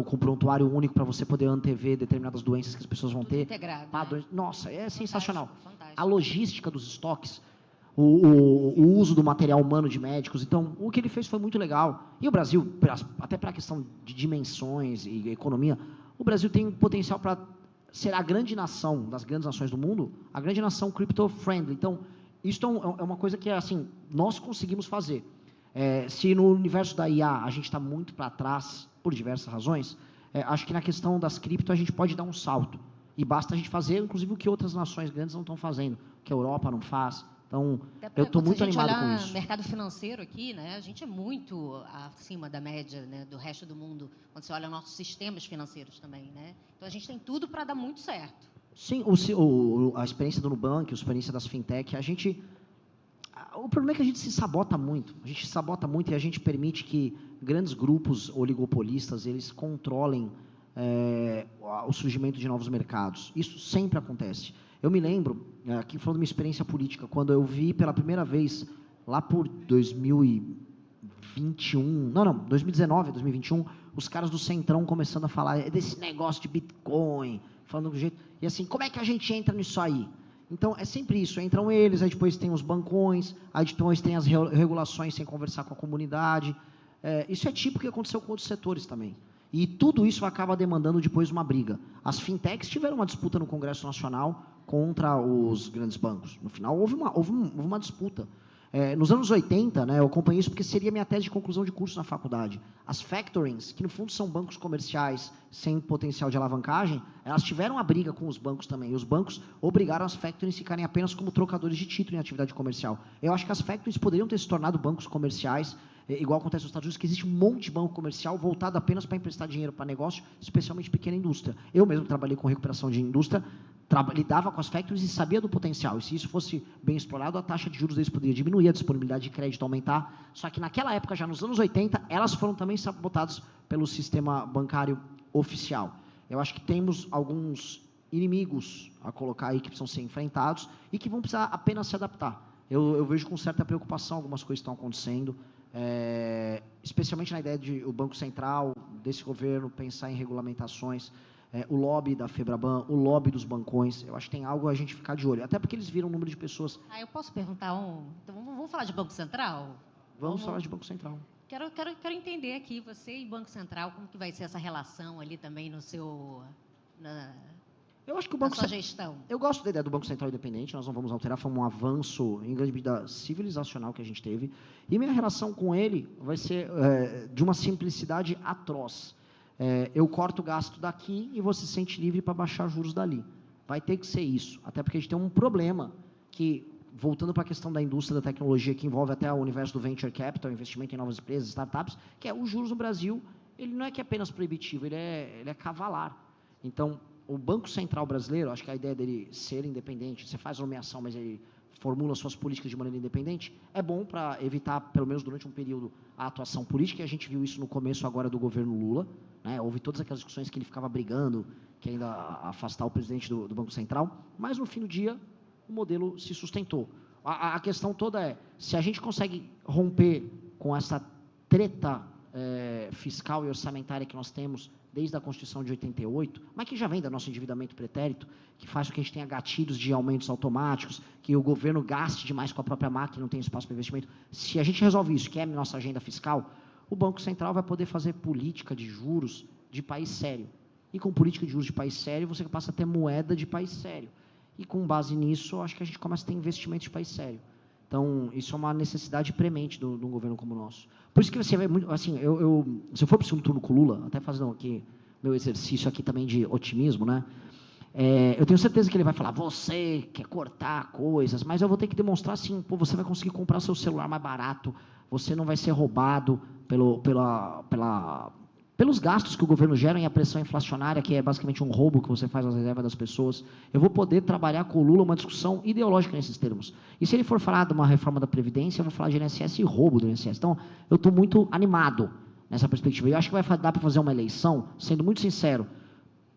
com prontuário único para você poder antever determinadas doenças que as pessoas vão ter. Integrado, padrões. Né? Nossa, é sensacional. Fantástico. A logística dos estoques, o uso do material humano de médicos. Então, o que ele fez foi muito legal. E o Brasil, até para a questão de dimensões e economia, o Brasil tem um potencial para ser a grande nação, das grandes nações do mundo, a grande nação crypto-friendly. Então, isso é uma coisa que, assim, nós conseguimos fazer. Se no universo da IA a gente está muito para trás, por diversas razões, acho que na questão das cripto a gente pode dar um salto. E basta a gente fazer, inclusive, o que outras nações grandes não estão fazendo, que a Europa não faz. Então, eu estou muito animado com isso. O mercado financeiro aqui, né, a gente é muito acima da média, né, do resto do mundo, quando você olha nossos sistemas financeiros também. Né? Então, a gente tem tudo para dar muito certo. Sim, a experiência do Nubank, a experiência das fintech, o problema é que a gente se sabota muito. A gente se sabota muito e a gente permite que grandes grupos oligopolistas, eles controlem o surgimento de novos mercados. Isso sempre acontece. Eu me lembro, aqui falando da minha experiência política, quando eu vi pela primeira vez, lá por 2019, 2021, os caras do Centrão começando a falar desse negócio de Bitcoin, falando do jeito... E assim, como é que a gente entra nisso aí? Então, é sempre isso, entram eles, aí depois tem os bancões, aí depois tem as regulações sem conversar com a comunidade. Isso é típico que aconteceu com outros setores também. E tudo isso acaba demandando depois uma briga. As fintechs tiveram uma disputa no Congresso Nacional contra os grandes bancos. No final, houve uma disputa. Nos anos 80, né, eu acompanhei isso porque seria minha tese de conclusão de curso na faculdade. As factorings, que no fundo são bancos comerciais sem potencial de alavancagem, elas tiveram a briga com os bancos também. E os bancos obrigaram as factorings a ficarem apenas como trocadores de título em atividade comercial. Eu acho que as factorings poderiam ter se tornado bancos comerciais, igual acontece nos Estados Unidos, que existe um monte de banco comercial voltado apenas para emprestar dinheiro para negócio, especialmente pequena indústria. Eu mesmo trabalhei com recuperação de indústria, lidava com as factories e sabia do potencial. E se isso fosse bem explorado, a taxa de juros deles poderia diminuir, a disponibilidade de crédito aumentar. Só que naquela época, já nos anos 80, elas foram também sabotadas pelo sistema bancário oficial. Eu acho que temos alguns inimigos a colocar aí que precisam ser enfrentados e que vão precisar apenas se adaptar. Eu vejo com certa preocupação algumas coisas que estão acontecendo, especialmente na ideia de o Banco Central, desse governo, pensar em regulamentações, o lobby da FEBRABAN, o lobby dos bancões. Eu acho que tem algo a gente ficar de olho, até porque eles viram o número de pessoas... Eu posso perguntar então vamos falar de Banco Central? Vamos falar de Banco Central. Quero entender aqui, você e Banco Central, como que vai ser essa relação ali também na sua gestão? Eu gosto da ideia do Banco Central independente, nós não vamos alterar, foi um avanço em grande medida civilizacional que a gente teve, e minha relação com ele vai ser de uma simplicidade atroz. Eu corto o gasto daqui e você se sente livre para baixar juros dali. Vai ter que ser isso, até porque a gente tem um problema que, voltando para a questão da indústria da tecnologia, que envolve até o universo do venture capital, investimento em novas empresas, startups, que os juros no Brasil, ele não é que é apenas proibitivo, ele é cavalar. Então, o Banco Central brasileiro, acho que a ideia dele ser independente, você faz nomeação, mas ele formula suas políticas de maneira independente, é bom para evitar, pelo menos durante um período, a atuação política, e a gente viu isso no começo agora do governo Lula, né? Houve todas aquelas discussões que ele ficava brigando, que ainda afastar o presidente do Banco Central, mas no fim do dia, o modelo se sustentou. A questão toda é, se a gente consegue romper com essa treta fiscal e orçamentária que nós temos desde a Constituição de 88, mas que já vem do nosso endividamento pretérito, que faz com que a gente tenha gatilhos de aumentos automáticos, que o governo gaste demais com a própria máquina, não tem espaço para investimento. Se a gente resolve isso, que é a nossa agenda fiscal, o Banco Central vai poder fazer política de juros de país sério. E com política de juros de país sério, você passa a ter moeda de país sério. E com base nisso, acho que a gente começa a ter investimento de país sério. Então, isso é uma necessidade premente de um governo como o nosso. Por isso que você vai muito, assim, se eu for para o segundo turno com o Lula, até fazendo aqui meu exercício aqui também de otimismo, né? Eu tenho certeza que ele vai falar, você quer cortar coisas, mas eu vou ter que demonstrar assim, pô, você vai conseguir comprar seu celular mais barato, você não vai ser roubado pelos gastos que o governo gera em a pressão inflacionária, que é basicamente um roubo que você faz às reservas das pessoas. Eu vou poder trabalhar com o Lula uma discussão ideológica nesses termos. E se ele for falar de uma reforma da Previdência, eu vou falar de INSS e roubo do INSS. Então, eu estou muito animado nessa perspectiva. Eu acho que vai dar para fazer uma eleição, sendo muito sincero,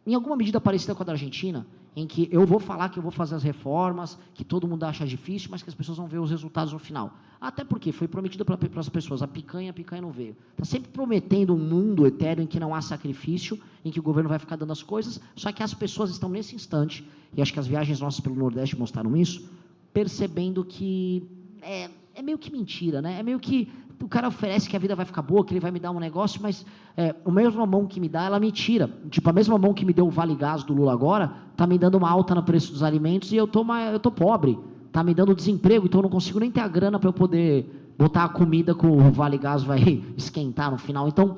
em alguma medida parecida com a da Argentina, em que eu vou falar que eu vou fazer as reformas, que todo mundo acha difícil, mas que as pessoas vão ver os resultados no final. Até porque foi prometido para as pessoas, a picanha não veio. Está sempre prometendo um mundo etéreo em que não há sacrifício, em que o governo vai ficar dando as coisas, só que as pessoas estão nesse instante, e acho que as viagens nossas pelo Nordeste mostraram isso, percebendo que é meio que mentira, né? É meio que o cara oferece que a vida vai ficar boa, que ele vai me dar um negócio, mas a mesma mão que me dá, ela me tira. Tipo, a mesma mão que me deu o Vale Gás do Lula agora, está me dando uma alta no preço dos alimentos e eu tô pobre. Está me dando desemprego, então eu não consigo nem ter a grana para eu poder botar a comida que o Vale Gás vai esquentar no final. Então,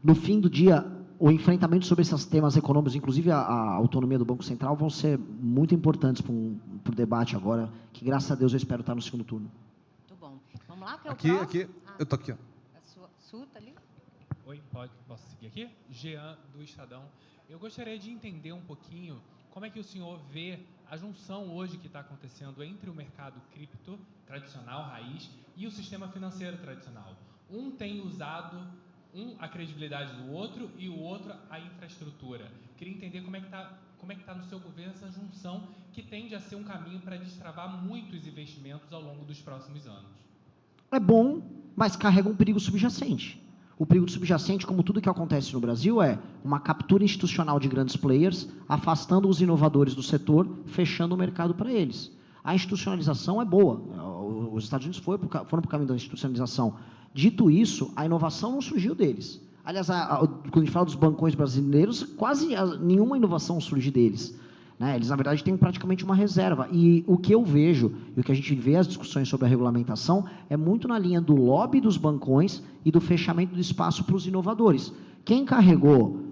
no fim do dia, o enfrentamento sobre esses temas econômicos, inclusive a autonomia do Banco Central, vão ser muito importantes para o debate agora, que graças a Deus eu espero estar no segundo turno. Vamos lá, que é o aqui, próximo? aqui. Eu tô aqui, ó. A sua tá ali? Oi, posso seguir aqui? Jean, do Estadão. Eu gostaria de entender um pouquinho como é que o senhor vê a junção hoje que está acontecendo entre o mercado cripto tradicional, raiz, e o sistema financeiro tradicional. Um tem usado a credibilidade do outro e o outro a infraestrutura. Queria entender como é que está no seu governo essa junção que tende a ser um caminho para destravar muitos investimentos ao longo dos próximos anos. É bom, mas carrega um perigo subjacente. O perigo subjacente, como tudo que acontece no Brasil, é uma captura institucional de grandes players, afastando os inovadores do setor, fechando o mercado para eles. A institucionalização é boa. Os Estados Unidos foram para o caminho da institucionalização. Dito isso, a inovação não surgiu deles. Aliás, quando a gente fala dos bancões brasileiros, quase nenhuma inovação surge deles. Né? Eles, na verdade, têm praticamente uma reserva. E o que eu vejo, e o que a gente vê as discussões sobre a regulamentação, é muito na linha do lobby dos bancões e do fechamento do espaço para os inovadores. Quem carregou,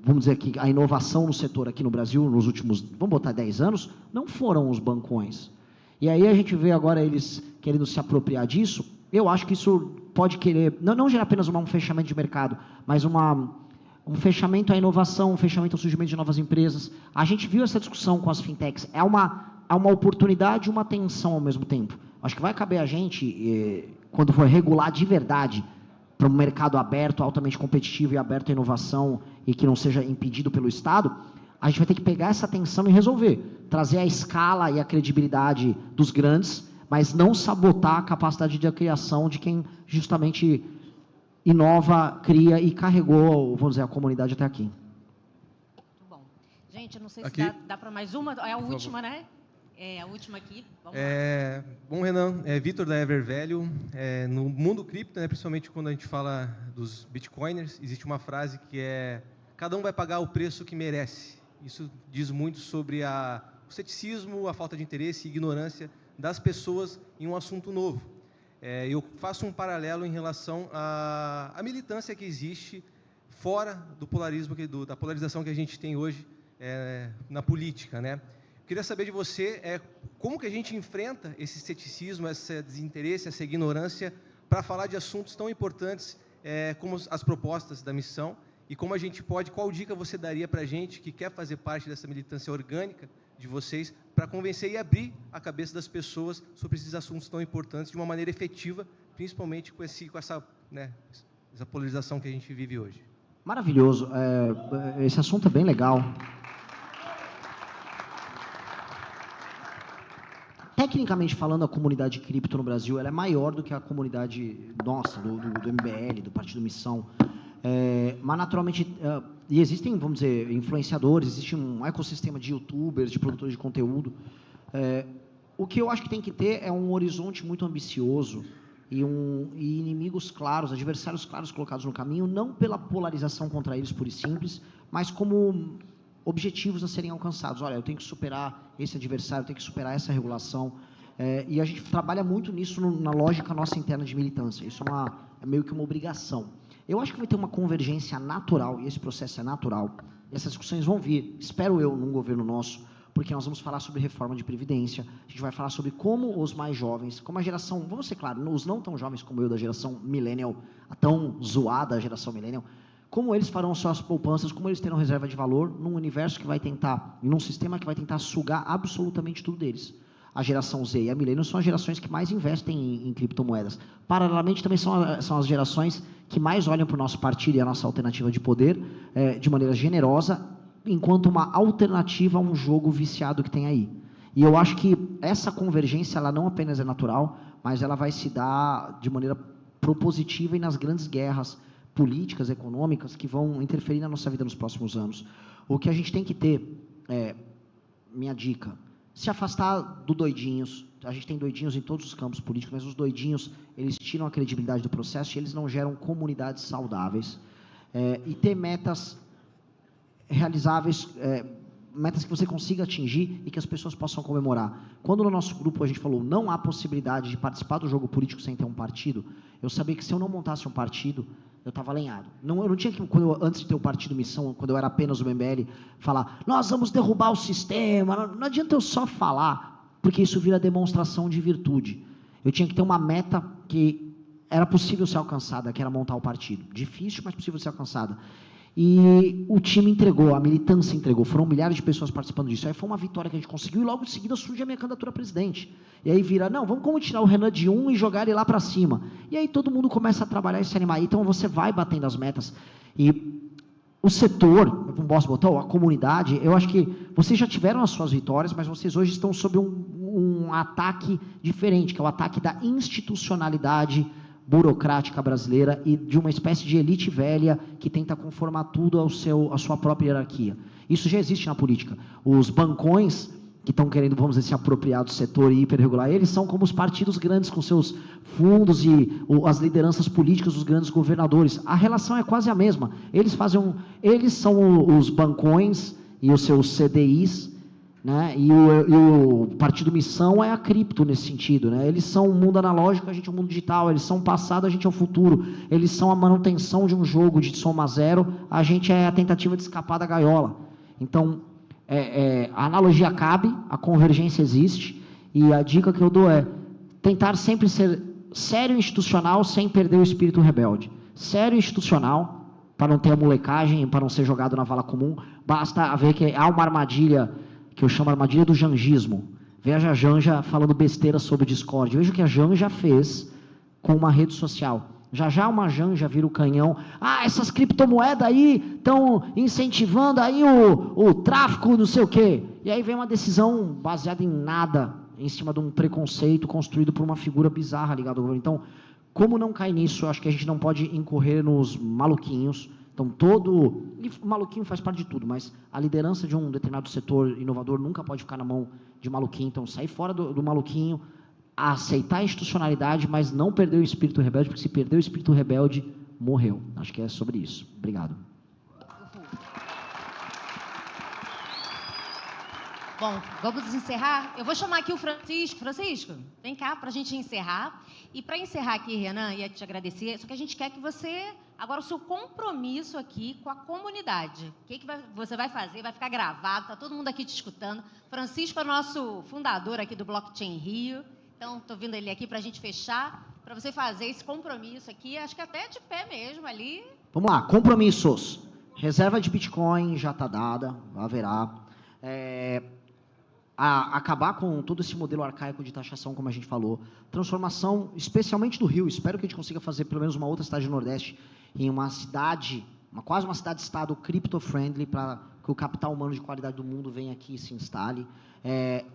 vamos dizer aqui, a inovação no setor aqui no Brasil, nos últimos, vamos botar 10 anos, não foram os bancões. E aí a gente vê agora eles querendo se apropriar disso. Eu acho que isso pode querer, não gerar apenas um fechamento de mercado, mas um fechamento à inovação, um fechamento ao surgimento de novas empresas. A gente viu essa discussão com as fintechs. É uma oportunidade e uma tensão ao mesmo tempo. Acho que vai caber a gente, quando for regular de verdade, para um mercado aberto, altamente competitivo e aberto à inovação e que não seja impedido pelo Estado, a gente vai ter que pegar essa tensão e resolver. Trazer a escala e a credibilidade dos grandes, mas não sabotar a capacidade de criação de quem justamente inova, cria e carregou, vamos dizer, a comunidade até aqui. Muito bom. Gente, eu não sei aqui. se dá para mais uma. É a última, né? É a última aqui. Vamos lá. Bom, Renan, Vitor da Evervalue. No mundo cripto, né, principalmente quando a gente fala dos bitcoiners, existe uma frase que é: cada um vai pagar o preço que merece. Isso diz muito sobre o ceticismo, a falta de interesse e ignorância das pessoas em um assunto novo. Eu faço um paralelo em relação à militância que existe fora do polarismo, da polarização que a gente tem hoje na política, né? Queria saber de você como que a gente enfrenta esse ceticismo, esse desinteresse, essa ignorância, para falar de assuntos tão importantes como as propostas da missão E como a gente pode, qual dica você daria para a gente que quer fazer parte dessa militância orgânica de vocês, para convencer e abrir a cabeça das pessoas sobre esses assuntos tão importantes de uma maneira efetiva, principalmente com essa polarização que a gente vive hoje? Maravilhoso. Esse assunto é bem legal. Tecnicamente falando, a comunidade cripto no Brasil ela é maior do que a comunidade nossa, do MBL, do Partido Missão. Mas, naturalmente, e existem, vamos dizer, influenciadores, existe um ecossistema de youtubers, de produtores de conteúdo. O que eu acho que tem que ter é um horizonte muito ambicioso e inimigos claros, adversários claros colocados no caminho, não pela polarização contra eles, pura e simples, mas como objetivos a serem alcançados. Olha, eu tenho que superar esse adversário, eu tenho que superar essa regulação. E a gente trabalha muito nisso na lógica nossa interna de militância. Isso é meio que uma obrigação. Eu acho que vai ter uma convergência natural, e esse processo é natural. E essas discussões vão vir, espero eu, num governo nosso, porque nós vamos falar sobre reforma de previdência, a gente vai falar sobre como os mais jovens, como a geração, vamos ser claros, os não tão jovens como eu, da geração millennial, a tão zoada geração millennial, como eles farão suas poupanças, como eles terão reserva de valor num universo que vai tentar, num sistema que vai tentar sugar absolutamente tudo deles. A geração Z e a Millennial são as gerações que mais investem em criptomoedas. Paralelamente, também são as gerações que mais olham para o nosso partido e a nossa alternativa de poder de maneira generosa, enquanto uma alternativa a um jogo viciado que tem aí. E eu acho que essa convergência, ela não apenas é natural, mas ela vai se dar de maneira propositiva e nas grandes guerras políticas, econômicas, que vão interferir na nossa vida nos próximos anos. O que a gente tem que ter, minha dica, se afastar do doidinhos. A gente tem doidinhos em todos os campos políticos, mas os doidinhos, eles tiram a credibilidade do processo e eles não geram comunidades saudáveis. E ter metas realizáveis, metas que você consiga atingir e que as pessoas possam comemorar. Quando no nosso grupo a gente falou, não há possibilidade de participar do jogo político sem ter um partido, eu sabia que se eu não montasse um partido, eu estava alinhado. Eu não tinha que, antes de ter o Partido Missão, quando eu era apenas o MBL, falar, nós vamos derrubar o sistema. Não adianta eu só falar, porque isso vira demonstração de virtude. Eu tinha que ter uma meta que era possível ser alcançada, que era montar o partido. Difícil, mas possível ser alcançada. E o time entregou, a militância entregou, foram milhares de pessoas participando disso. Aí foi uma vitória que a gente conseguiu e logo em seguida surge a minha candidatura a presidente. E aí vira, não, vamos como tirar o Renan de um e jogar ele lá para cima. E aí todo mundo começa a trabalhar e se animar. Então você vai batendo as metas. E o setor, não posso botar, a comunidade, eu acho que vocês já tiveram as suas vitórias, mas vocês hoje estão sob um ataque diferente, que é o ataque da institucionalidade burocrática brasileira e de uma espécie de elite velha que tenta conformar tudo à sua própria hierarquia. Isso já existe na política. Os bancões que estão querendo, vamos dizer, se apropriar do setor e hiperregular, eles são como os partidos grandes com seus fundos e as lideranças políticas dos grandes governadores. A relação é quase a mesma. Eles são os bancões e os seus CDIs, né? E o Partido Missão é a cripto nesse sentido, né? Eles são o mundo analógico, a gente é o mundo digital, eles são o passado, a gente é o futuro, eles são a manutenção de um jogo de soma zero, a gente é a tentativa de escapar da gaiola. Então, a analogia cabe, a convergência existe, e a dica que eu dou é tentar sempre ser sério institucional sem perder o espírito rebelde. Sério institucional, para não ter a molecagem, para não ser jogado na vala comum, basta ver que há uma armadilha que eu chamo a armadilha do janjismo. Veja a Janja falando besteira sobre o Discord. Veja o que a Janja fez com uma rede social. Já uma Janja vira o canhão. Essas criptomoedas aí estão incentivando aí o tráfico, não sei o quê. E aí vem uma decisão baseada em nada, em cima de um preconceito construído por uma figura bizarra ligada ao governo. Então, como não cair nisso, eu acho que a gente não pode incorrer nos maluquinhos. Então, e maluquinho faz parte de tudo, mas a liderança de um determinado setor inovador nunca pode ficar na mão de maluquinho. Então, sair fora do maluquinho, aceitar a institucionalidade, mas não perder o espírito rebelde, porque se perder o espírito rebelde, morreu. Acho que é sobre isso. Obrigado. Bom, vamos encerrar. Eu vou chamar aqui o Francisco. Francisco, vem cá para a gente encerrar. E para encerrar aqui, Renan, ia te agradecer, só que a gente quer que você, agora o seu compromisso aqui com a comunidade. O que você vai fazer? Vai ficar gravado, está todo mundo aqui te escutando. Francisco é o nosso fundador aqui do Blockchain Rio. Então, estou vindo ele aqui para a gente fechar, para você fazer esse compromisso aqui, acho que até de pé mesmo ali. Vamos lá, compromissos. Reserva de Bitcoin já está dada, haverá. Acabar com todo esse modelo arcaico de taxação, como a gente falou. Transformação, especialmente do Rio. Espero que a gente consiga fazer pelo menos uma outra cidade do Nordeste em uma cidade, quase uma cidade-estado crypto-friendly, para que o capital humano de qualidade do mundo venha aqui e se instale.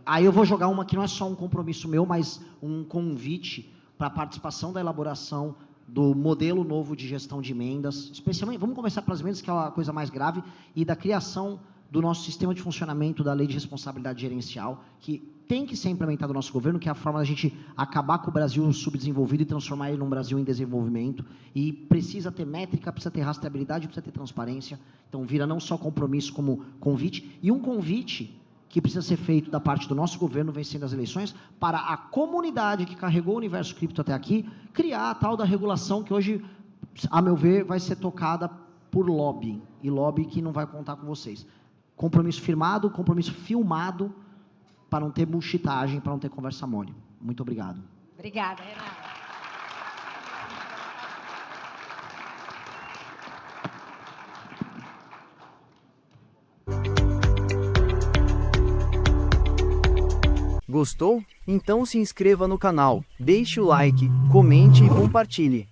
Aí eu vou jogar uma que não é só um compromisso meu, mas um convite para a participação da elaboração do modelo novo de gestão de emendas, especialmente, vamos começar pelas emendas, que é a coisa mais grave, e da criação do nosso sistema de funcionamento da Lei de Responsabilidade Gerencial, que tem que ser implementado no nosso governo, que é a forma da gente acabar com o Brasil subdesenvolvido e transformar ele num Brasil em desenvolvimento. E precisa ter métrica, precisa ter rastreabilidade, precisa ter transparência. Então, vira não só compromisso, como convite. E um convite que precisa ser feito da parte do nosso governo, vencendo as eleições, para a comunidade que carregou o universo cripto até aqui, criar a tal da regulação que hoje, a meu ver, vai ser tocada por lobby. E lobby que não vai contar com vocês. Compromisso firmado, compromisso filmado, para não ter bullshitagem, para não ter conversa mole. Muito obrigado. Obrigada, Renan. Gostou? Então se inscreva no canal, deixe o like, comente e compartilhe.